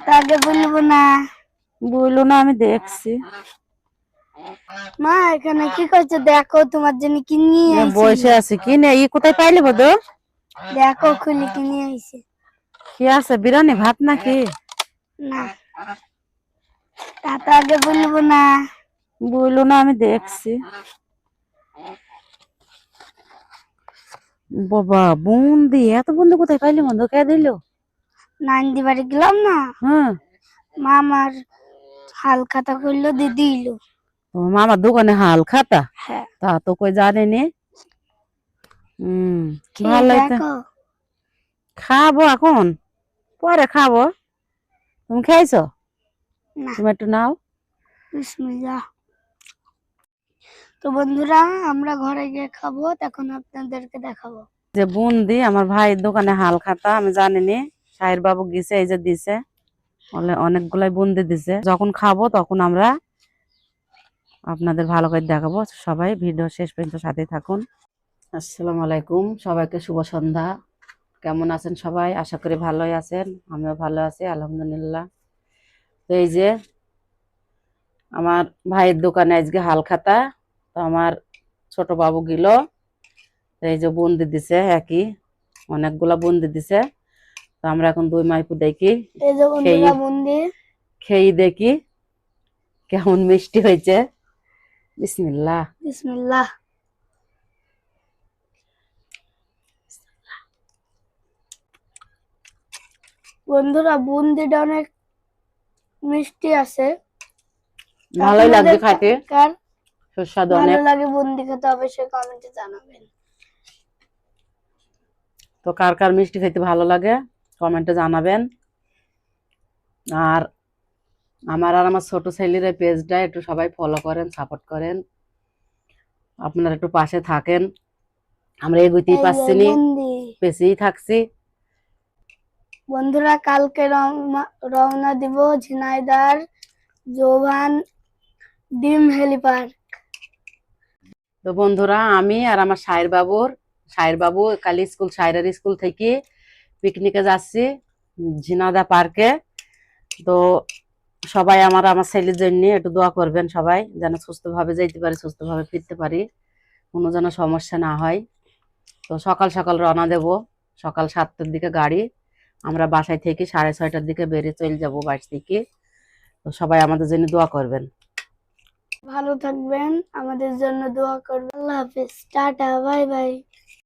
তা আগে বলবো না। বললো না, আমি দেখছি। মা এখানে কি করছো? দেখো তোমার জন্য কি নিয়ে আইছি। বসে আছি। কি নে, ই কোথায় পাইলে বধু? দেখো খুলি কি নিয়ে আইছি। কি আছে, বিরিয়ানি ভাত নাকি? না, তা আগে বলবো না। বললো না, আমি দেখছি। বাবা, বুন্দি! এত বুন্দি কোথায় পাইলি বন্ধু? কে দিল? নান্দি বাড়ি গেলাম না, হ্যাঁ, মা আমার হাল খাতা করলো দিদি এলো। তোমার মামার দোকানে হাল খাতা? হ্যাঁ, তা তো কই জানেনি। খেয়ে ভালোই তো। দেখো। খাবো এখন, পরে খাবো। তুমি খেয়েছো? না, তুমি একটু নাও। বিসমিল্লাহ। তো বন্ধুরা, আমরা ঘরে গিয়ে খাবো, তখন আপনাদেরকে দেখাবো। যে বুন্দি, আমার ভাইয়ের দোকানে হাল খাতা, আমি জানিনি। সাহের বাবু গেছে, এই যে দিছে। অনেকগুলাই বুন্দি দিছে। যখন খাবো তখন আমরা আপনাদের ভালো করে দেখাবো। সবাই ভিডিও শেষ পর্যন্ত সাথে থাকুন। আসসালামু আলাইকুম, সবাইকে শুভ সন্ধ্যা। কেমন আছেন সবাই? আশা করি ভালোই আছেন। আমিও ভালো আছি, আলহামদুলিল্লাহ। তো এই যে আমার ভাইয়ের দোকানে আজকে হাল খাতা। তো আমার ছোট বাবু গেল, এই যে বুন্দি দিছে, একই অনেকগুলা বুন্দি দিছে। তো আমরা এখন দুই মাইপু দেখি, এই যে বন্ধুরা বুন্দি। খেয়ে দেখি কেমন মিষ্টি হয়েছে। বিসমিল্লাহ। বিসমিল্লাহ। বন্ধুরা বুন্দিটা অনেক মিষ্টি আছে। ভালোই লাগছে খাইতে, কার সুস্বাদু ভালো অনেক। লাগে বুন্দি খেতে অবশ্যই কমেন্টে জানাবেন। তো কার কার মিষ্টি খেতে ভালো লাগে কমেন্টে জানাবেন। আর আমার ছোট ছেলের পেজটা একটু সবাই ফলো করেন, সাপোর্ট করেন। আপনারা একটু পাশে থাকেন। আমরা এগোতেই পারছি নি, পেছেই থাকছি। বন্ধুরা কালকে রওনা দিব ঝিনাইদার জোভান ডিম হেলি পার্ক। তো বন্ধুরা, আমি আর আমার সাহের বাবু কালি সাহেরের স্কুল থেকে পিকনিকে যাচ্ছি ঝিনাইদা পার্কে। তো সবাই আমার ছেলের জন্য একটু দোয়া করবেন, সবাই যেন সুস্থভাবে যেতে পারি, সুস্থভাবে ফিরতে পারি, কোনো যেন সমস্যা না হয়। তো সকাল সকাল রওনা দেব, সকাল 7টার দিকে গাড়ি। আমরা বাসায় থেকে 6:30টার দিকে বেরিয়ে চলে যাবো বাড়ি থেকে। তো সবাই আমাদের জন্য দোয়া করবেন। ভালো থাকবেন, আমাদের জন্য দোয়া করবেন। আল্লাহ হাফেজ, টাটা, বাই বাই।